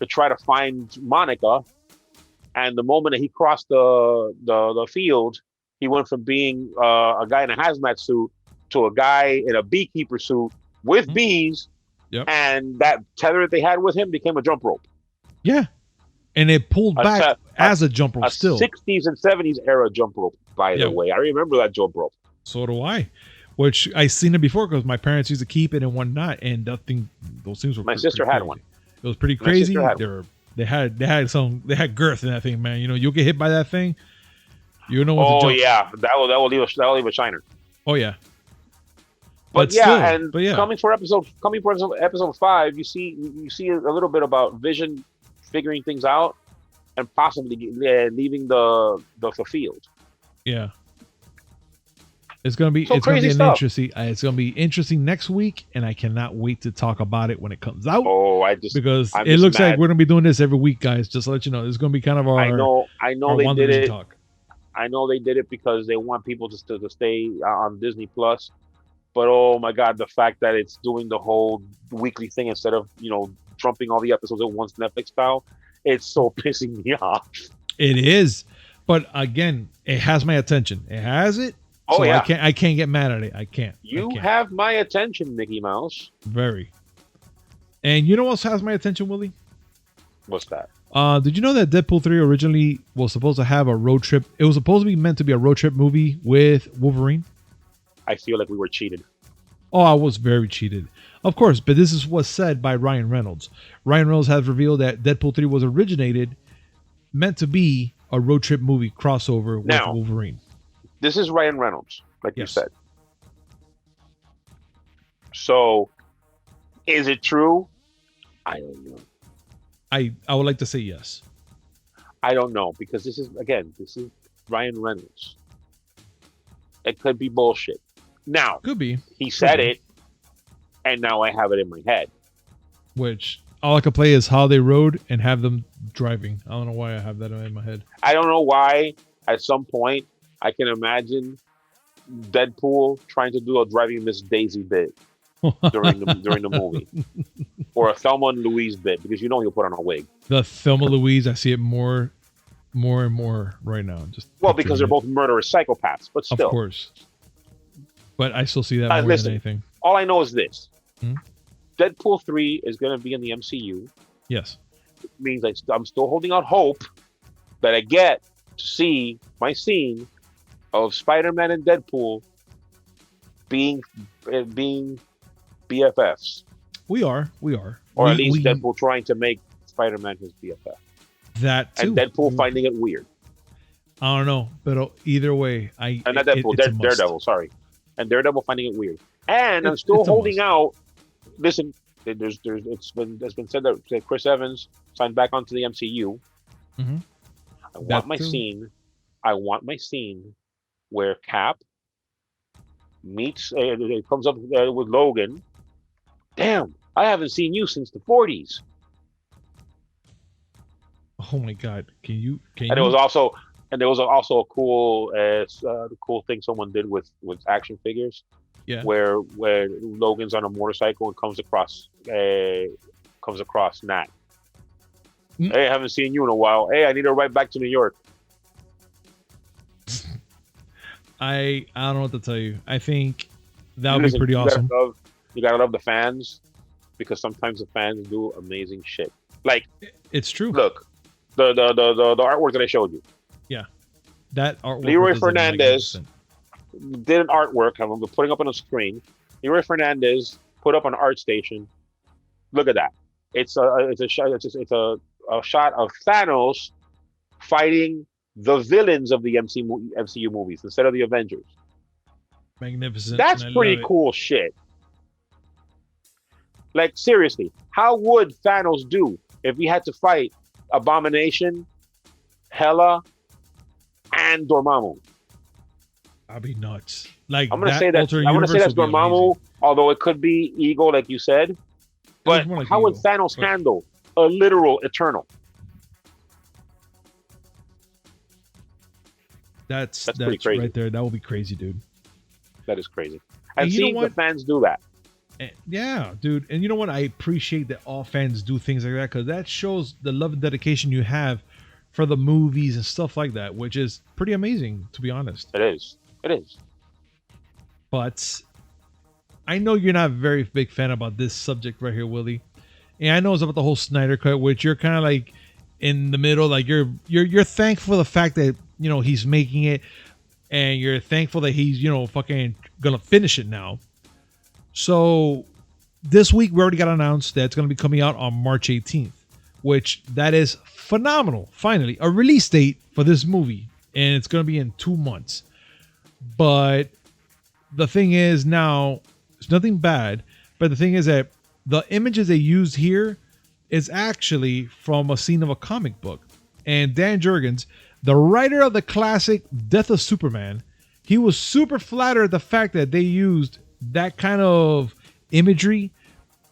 to try to find Monica. And the moment that he crossed the field, he went from being a guy in a hazmat suit to a guy in a beekeeper suit with bees. Yep. And that tether that they had with him became a jump rope. Yeah. And it pulled back as a jump rope still. 60s and 70s era jump rope, by the way. I remember that jump rope. So do I. Which I seen it before because my parents used to keep it and whatnot. And those things were my sister had one. It was pretty crazy. They had girth in that thing, man. You'll get hit by that thing. You know. Oh yeah, that will leave a shiner. Oh yeah. But coming for episode 5, you see a little bit about Vision figuring things out and possibly leaving the field. Yeah. It's gonna be interesting next week, and I cannot wait to talk about it when it comes out. Because it looks like we're gonna be doing this every week, guys. Just to let you know, it's gonna be kind of our. I know they did it. Talk. I know they did it because they want people to stay on Disney Plus. But oh my God, the fact that it's doing the whole weekly thing instead of dumping all the episodes at once Netflix style, it's so pissing me off. It is, but again, it has my attention. It has it. Oh so yeah, I can't get mad at it. I can't. Have my attention, Mickey Mouse. Very. And you know what else has my attention, Willie? What's that? Did you know that Deadpool 3 originally was supposed to have a road trip? It was supposed to be meant to be a road trip movie with Wolverine. I feel like we were cheated. Oh, I was very cheated. Of course, but this is what's said by Ryan Reynolds. Ryan Reynolds has revealed that Deadpool 3 was meant to be a road trip movie crossover with Wolverine. This is Ryan Reynolds, like you said. So, is it true? I don't know. I would like to say yes. I don't know, because this is Ryan Reynolds. It could be bullshit. Now, could be. He said it, and now I have it in my head. Which all I could play is How They Rode and have them driving. I don't know why I have that in my head. I don't know why. At some point, I can imagine Deadpool trying to do a driving Miss Daisy bit during the movie, or a Thelma and Louise bit, because he'll put on a wig. The Thelma Louise, I see it more and more right now. Because they're both murderous psychopaths, but still, of course. But I still see that more than anything. All I know is this: Deadpool 3 is going to be in the MCU. Yes, it means I'm still holding out hope that I get to see my scene of Spider-Man and Deadpool being BFFs. We are. Or at least Deadpool trying to make Spider-Man his BFF. That too. And Deadpool finding it weird. I don't know, but either way, not Deadpool, Daredevil. Sorry, and Daredevil finding it weird. And I'm still holding out. Listen, it's been said that Chris Evans signed back onto the MCU. Mm-hmm. I want my scene where Cap meets. It comes up with Logan. Damn, I haven't seen you since the 40s. Oh my God! Can you? There was also a cool thing someone did with action figures. Yeah. Where Logan's on a motorcycle and comes across Nat. Hey, I haven't seen you in a while. Hey, I need to ride back to New York. I don't know what to tell you. I think that would be pretty awesome. You gotta love the fans, because sometimes the fans do amazing shit. Like, it's true. Look, the artwork that I showed you. Yeah. That artwork Leroy is Fernandez magnificent. did an artwork. I'm putting up on the screen. Leroy Fernandez put up on ArtStation. Look at that. It's a shot of Thanos fighting the villains of the MCU movies instead of the Avengers. Magnificent. That's and I pretty love it. cool shit. Like seriously, how would Thanos do if he had to fight Abomination, Hela, and Dormammu? I'd be nuts. Like I'm gonna that say that. alternate I'm gonna say universe that's would be Dormammu, amazing. although it could be Ego, like you said. It But looks more like how would Ego, Thanos but- handle a literal Eternal? That's pretty crazy. right there. That would be crazy, dude. That is crazy. And And you know see, the what? fans do that. Yeah, dude. And you know what? I appreciate that all fans do things like that because that shows the love and dedication you have for the movies and stuff like that, which is pretty amazing, to be honest. It is. It is. But I know you're not a very big fan about this subject right here, Willie. And I know it's about the whole Snyder cut, which you're kind of like in the middle, like you're thankful for the fact that he's making it, and you're thankful that he's fucking gonna finish it now. So this week we already got announced that it's gonna be coming out on March 18th, which that is phenomenal. Finally, a release date for this movie, and it's gonna be in 2 months. But the thing is now, it's nothing bad, but the thing is that the images they used here is actually from a scene of a comic book. And Dan Jurgens, the writer of the classic Death of Superman, he was super flattered at the fact that they used that kind of imagery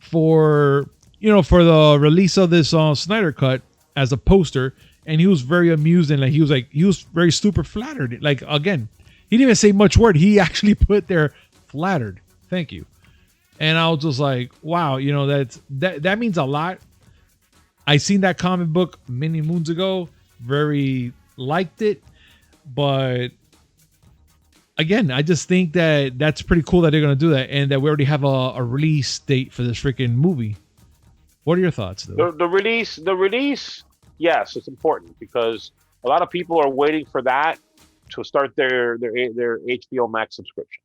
for the release of this Snyder cut as a poster, and he was very amused, and he was very super flattered. Like, again, he didn't even say much word. He actually put there flattered. Thank you. And I was just like, wow, that means a lot. I seen that comic book many moons ago, very liked it, but again, I just think that that's pretty cool that they're going to do that, and that we already have a release date for this freaking movie. What are your thoughts, though? The release, yes, it's important because a lot of people are waiting for that to start their HBO Max subscription.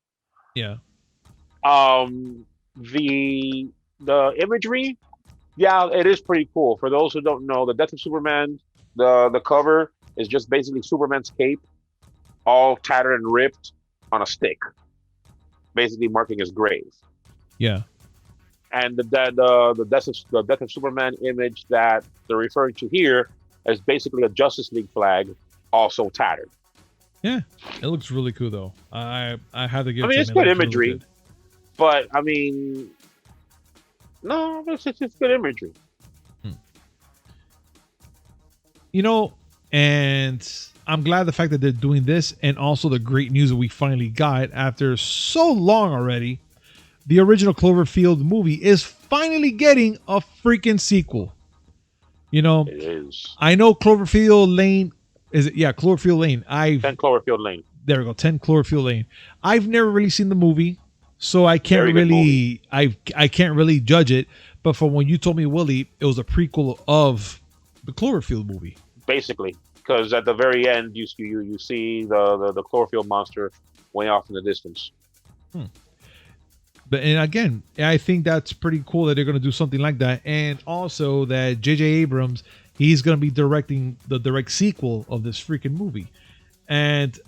Yeah. The imagery, yeah, it is pretty cool. For those who don't know, the Death of Superman, the cover is just basically Superman's cape, all tattered and ripped on a stick, basically marking his grave. Yeah. And the Death of Superman image that they're referring to here is basically a Justice League flag, also tattered. Yeah, it looks really cool though. I have to give. I mean, it it's to them. good It looks imagery, really good. but I mean, no, it's good imagery. And I'm glad the fact that they're doing this, and also the great news that we finally got after so long already. The original Cloverfield movie is finally getting a freaking sequel. It is. I know Cloverfield Lane. Is it? Yeah, Cloverfield Lane. 10 Cloverfield Lane. There we go. 10 Cloverfield Lane. I've never really seen the movie, so I can't Very good really. I can't really judge it. But from when you told me, Willie, it was a prequel of the Cloverfield movie. Basically, because at the very end, you see the Cloverfield monster way off in the distance. But and again, I think that's pretty cool that they're going to do something like that, and also that J.J. Abrams, he's going to be directing the direct sequel of this freaking movie. And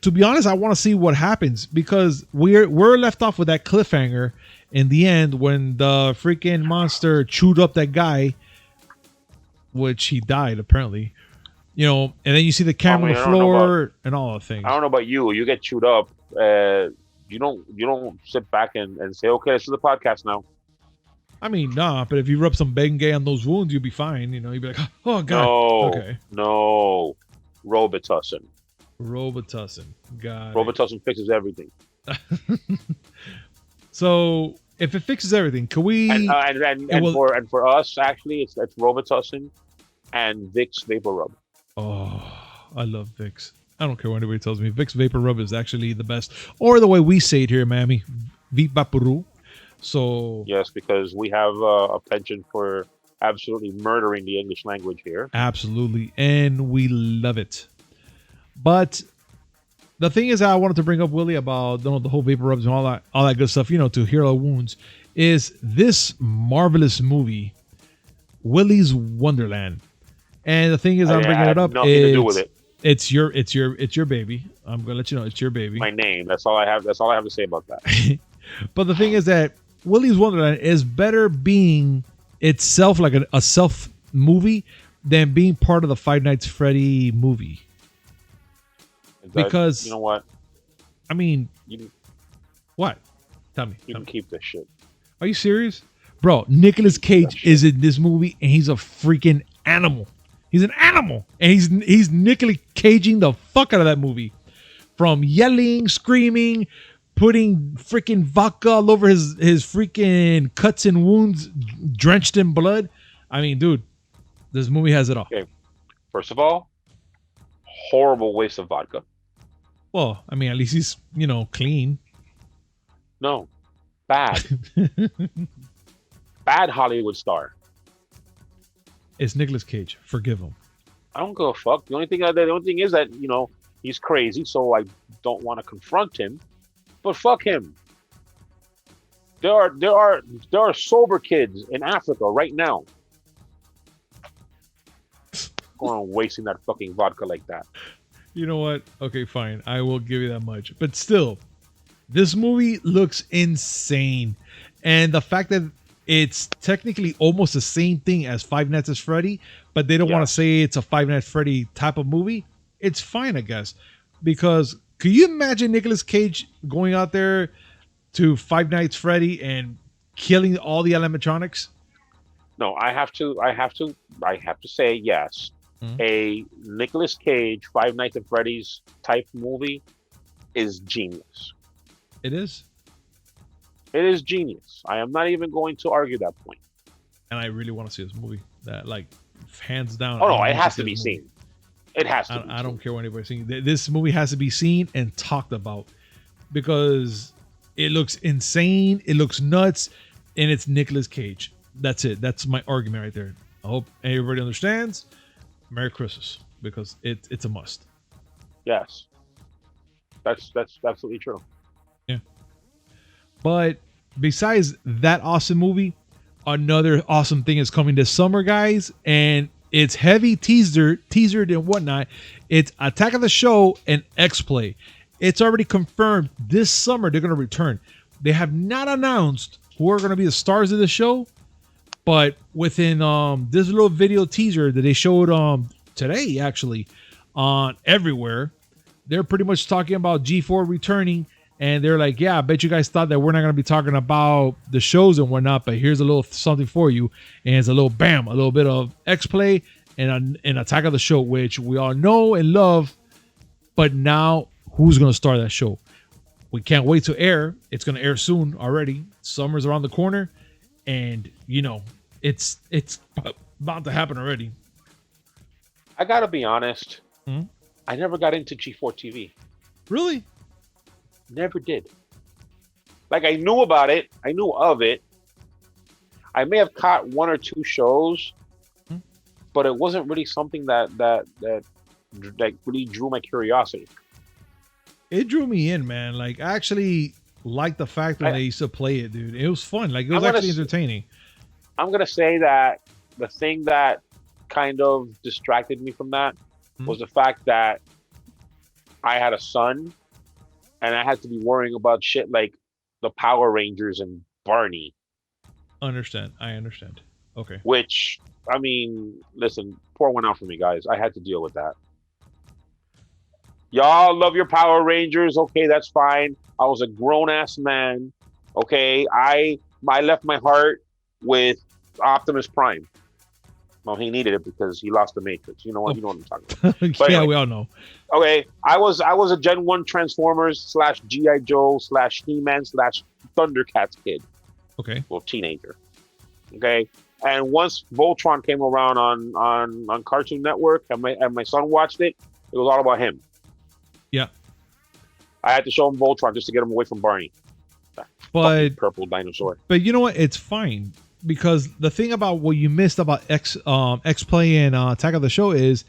to be honest, I want to see what happens, because we're left off with that cliffhanger in the end when the freaking monster chewed up that guy, which he died apparently. And then you see the camera on the floor and all the things. I don't know about you. You get chewed up. You don't sit back and say, okay, this is a podcast now. I mean, nah, but if you rub some Bengay on those wounds, you'll be fine. You'll be like, oh, God. No. Okay. No. Robitussin. Got Robitussin fixes everything. So, if it fixes everything, can we... And for us, actually, it's Robitussin and Vicks Vapor Rub. Oh, I love Vicks. I don't care what anybody tells me. Vicks Vapor Rub is actually the best. Or the way we say it here in Miami, Vaporu. So yes, because we have a penchant for absolutely murdering the English language here. Absolutely, and we love it. But the thing is, I wanted to bring up Willie about the whole vapor rubs and all that good stuff. To heal our wounds. Is this marvelous movie, Willy's Wonderland? And the thing is, I'm bringing it up. Nothing to do with it. It's your baby. I'm gonna let you know it's your baby. My name. That's all I have. That's all I have to say about that. But the thing is that Willy's Wonderland is better being itself like a self movie than being part of the Five Nights Freddy movie. Because you know what? I mean, what? Tell me. You can keep this shit. Are you serious, bro? Nicolas Cage is in this movie, and he's a freaking animal. He's an animal, and he's Nicolas Caging the fuck out of that movie, from yelling, screaming, putting freaking vodka all over his freaking cuts and wounds, drenched in blood. I mean, dude, this movie has it all. Okay. First of all, horrible waste of vodka. Well, I mean, at least he's clean. No, bad, bad Hollywood star. It's Nicolas Cage. Forgive him. I don't give a fuck. The only thing is that he's crazy, so I don't want to confront him. But fuck him. There are sober kids in Africa right now. Going on wasting that fucking vodka like that. You know what? Okay, fine. I will give you that much. But still, this movie looks insane. And the fact that it's technically almost the same thing as Five Nights at Freddy, but they don't want to say it's a Five Nights at Freddy type of movie, it's fine, I guess. Because could you imagine Nicolas Cage going out there to Five Nights at Freddy and killing all the animatronics? No, I have to say yes. Mm-hmm. A Nicolas Cage Five Nights at Freddy's type movie is genius. It is. It is genius. I am not even going to argue that point. And I really want to see this movie. That, like, hands down. Oh no, it has to be seen. It has to. I don't care what anybody's saying. This movie has to be seen and talked about because it looks insane. It looks nuts, and it's Nicolas Cage. That's it. That's my argument right there. I hope everybody understands. Merry Christmas, because it's a must. Yes, that's absolutely true. Yeah. But besides that awesome movie, another awesome thing is coming this summer, guys, and it's heavy teasered and whatnot. It's Attack of the Show and X-Play. It's already confirmed this summer they're going to return. They have not announced who are going to be the stars of the show, but within this little video teaser that they showed today, actually, on everywhere, they're pretty much talking about G4 returning. And they're like, yeah, I bet you guys thought that we're not going to be talking about the shows and whatnot, but here's a little something for you. And it's a little bit of X-Play and an Attack of the Show, which we all know and love. But now, who's going to star that show? We can't wait to air. It's going to air soon already. Summer's around the corner. And, it's about to happen already. I got to be honest. I never got into G4 TV. Really? Never did. Like, I knew about it. I knew of it. I may have caught one or two shows, but it wasn't really something that really drew my curiosity. It drew me in, man. Like, I actually liked the fact when they used to play it, dude. It was fun. Like, it was actually entertaining. I'm going to say that the thing that kind of distracted me from that was the fact that I had a son and I had to be worrying about shit like the Power Rangers and Barney. I understand. Okay. Which, I mean, listen, pour one out for me, guys. I had to deal with that. Y'all love your Power Rangers. Okay, that's fine. I was a grown-ass man. Okay, I left my heart with Optimus Prime. Well, he needed it because he lost the Matrix. You know what? You know what I'm talking about. Yeah, anyway, we all know. Okay, I was a Gen 1 Transformers / G.I. Joe / He-Man / Thundercats kid. Okay. Well, teenager. Okay, and once Voltron came around on Cartoon Network and my son watched it, it was all about him. Yeah. I had to show him Voltron just to get him away from Barney. But purple dinosaur. But you know what? It's fine. Because the thing about what you missed about X-Play and Attack of the Show is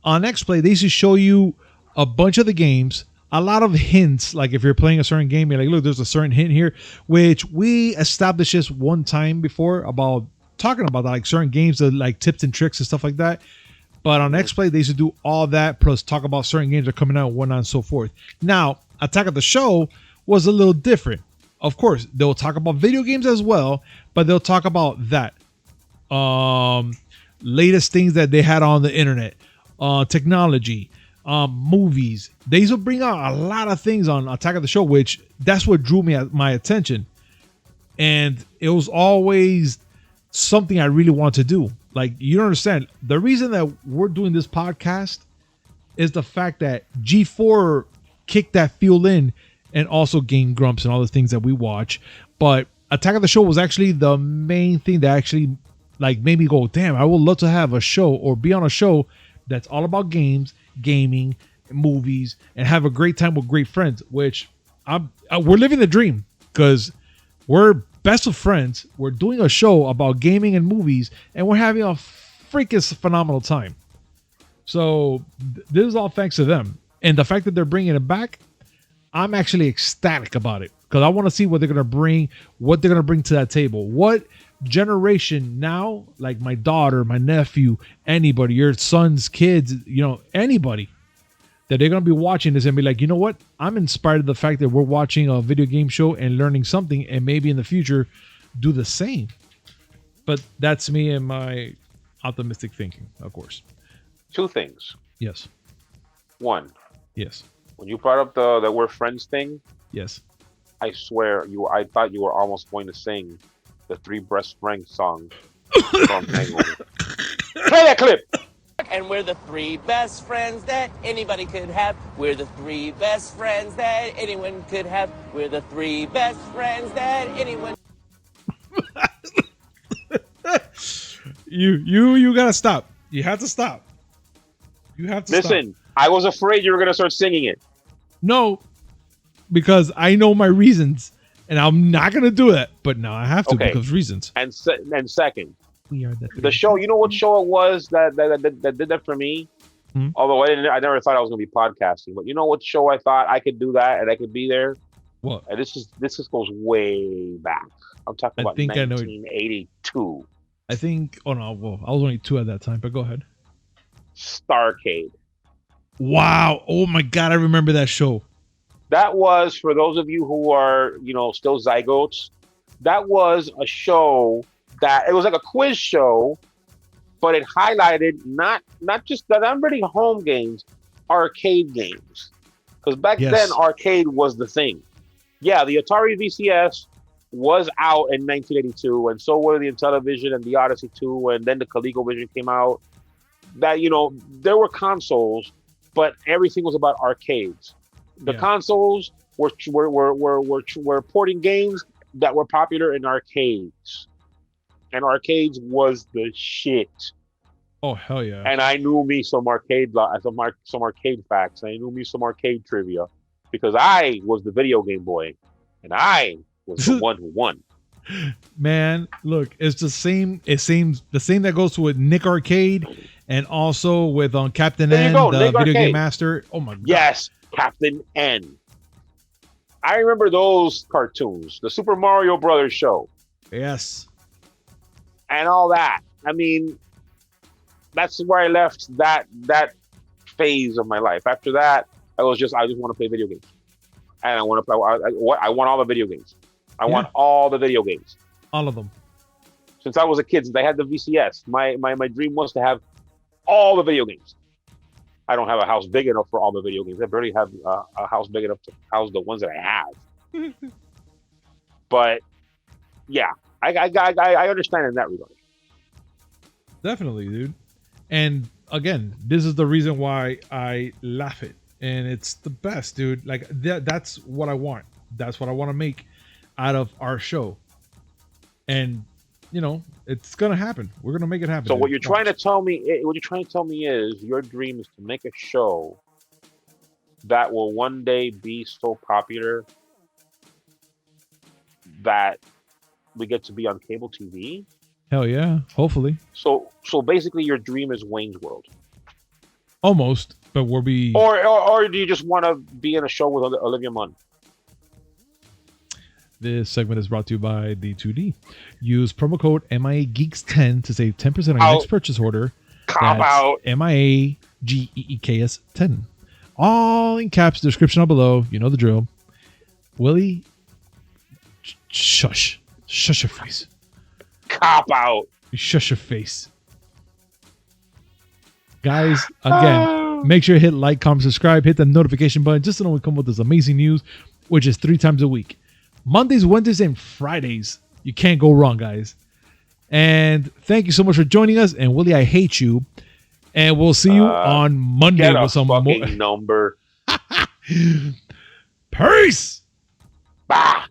on X-Play, they used to show you a bunch of the games, a lot of hints. Like if you're playing a certain game, you're like, look, there's a certain hint here, which we established this one time before about talking about that, like certain games that like tips and tricks and stuff like that. But on XPlay, they used to do all that plus talk about certain games that are coming out, whatnot, and so forth. Now, Attack of the Show was a little different. Of course, they'll talk about video games as well, but they'll talk about that. Latest things that they had on the internet, technology, movies. They used to bring out a lot of things on Attack of the Show, which that's what drew my attention. And it was always something I really want to do. Like, you don't understand. The reason that we're doing this podcast is the fact that G4 kicked that fuel in, and also Game Grumps and all the things that we watch. But Attack of the Show was actually the main thing that actually like made me go, damn, I would love to have a show or be on a show that's all about games, gaming, movies, and have a great time with great friends, which we're living the dream because we're best of friends. We're doing a show about gaming and movies, and we're having a freaking phenomenal time. So this is all thanks to them. And the fact that they're bringing it back, I'm actually ecstatic about it because I want to see what they're going to bring, what they're going to bring to that table. What generation now, like my daughter, my nephew, anybody, your son's kids, anybody that they're going to be watching this and be like, you know what? I'm inspired of the fact that we're watching a video game show and learning something, and maybe in the future do the same. But that's me and my optimistic thinking, of course. Two things. Yes. One. Yes. When you brought up the we're friends thing, yes, I swear I thought you were almost going to sing the Three Best Friends song from Hangover. Play that clip. And we're the three best friends that anybody could have. We're the three best friends that anyone could have. We're the three best friends that anyone. You gotta stop. You have to stop. You have to listen. Stop. I was afraid you were gonna start singing it. No, because I know my reasons, and I'm not gonna do it. But now I have to because reasons. And second, we are the show. You know what show it was that did that for me? Hmm? Although I never thought I was gonna be podcasting. But you know what show I thought I could do that and I could be there. What? And this goes way back. I'm talking about 1982. I think. Oh no! Well, I was only 2 at that time. But go ahead. Starcade. Wow! Oh my God! I remember that show. That was, for those of you who are, still zygotes, that was a show that it was like a quiz show, but it highlighted not really home games, arcade games. Because back then, arcade was the thing. Yeah, the Atari VCS was out in 1982, and so were the Intellivision and the Odyssey 2, and then the ColecoVision came out. That, there were consoles, but everything was about arcades. The consoles were porting games that were popular in arcades, and arcades was the shit. Oh hell yeah! And I knew me some arcade facts. I knew me some arcade trivia because I was the video game boy, and I was the one who won. Man, look, it's the same. It seems the same that goes with Nick Arcade, and also with Captain N, the video Arcade. Game Master. Oh my God! Yes. Captain N. I remember those cartoons, the Super Mario Brothers show. Yes. And all that. I mean, that's where I left that phase of my life. After that, I just want to play video games. And I want to play. I want all the video games. I want all the video games. All of them. Since I was a kid, since I had the VCS, my dream was to have all the video games. I don't have a house big enough for all the video games. I barely have a house big enough to house the ones that I have. But yeah, I understand in that regard. Definitely, dude. And again, this is the reason why I laugh it, and it's the best, dude. Like that's what I want. That's what I want to make out of our show, and it's gonna happen. We're gonna make it happen. So what you're trying to tell me is your dream is to make a show that will one day be so popular that we get to be on cable TV. Hell yeah! Hopefully. So basically, your dream is Wayne's World. Almost, but we'll be. Or do you just want to be in a show with Olivia Munn? This segment is brought to you by D2D. Use promo code MIA Geeks 10 to save 10% on your next purchase order. Cop out. MIAGEEKS 10. All in caps, description down below. You know the drill. Willy, shush. Shush your face. Cop out. Shush your face. Guys, again, make sure you hit like, comment, subscribe, hit the notification button just to know we come with this amazing news, which is 3 times a week. Mondays, Wednesdays, and Fridays. You can't go wrong, guys. And thank you so much for joining us. And Willy, I hate you. And we'll see you on Monday with some more number. Peace. Bah.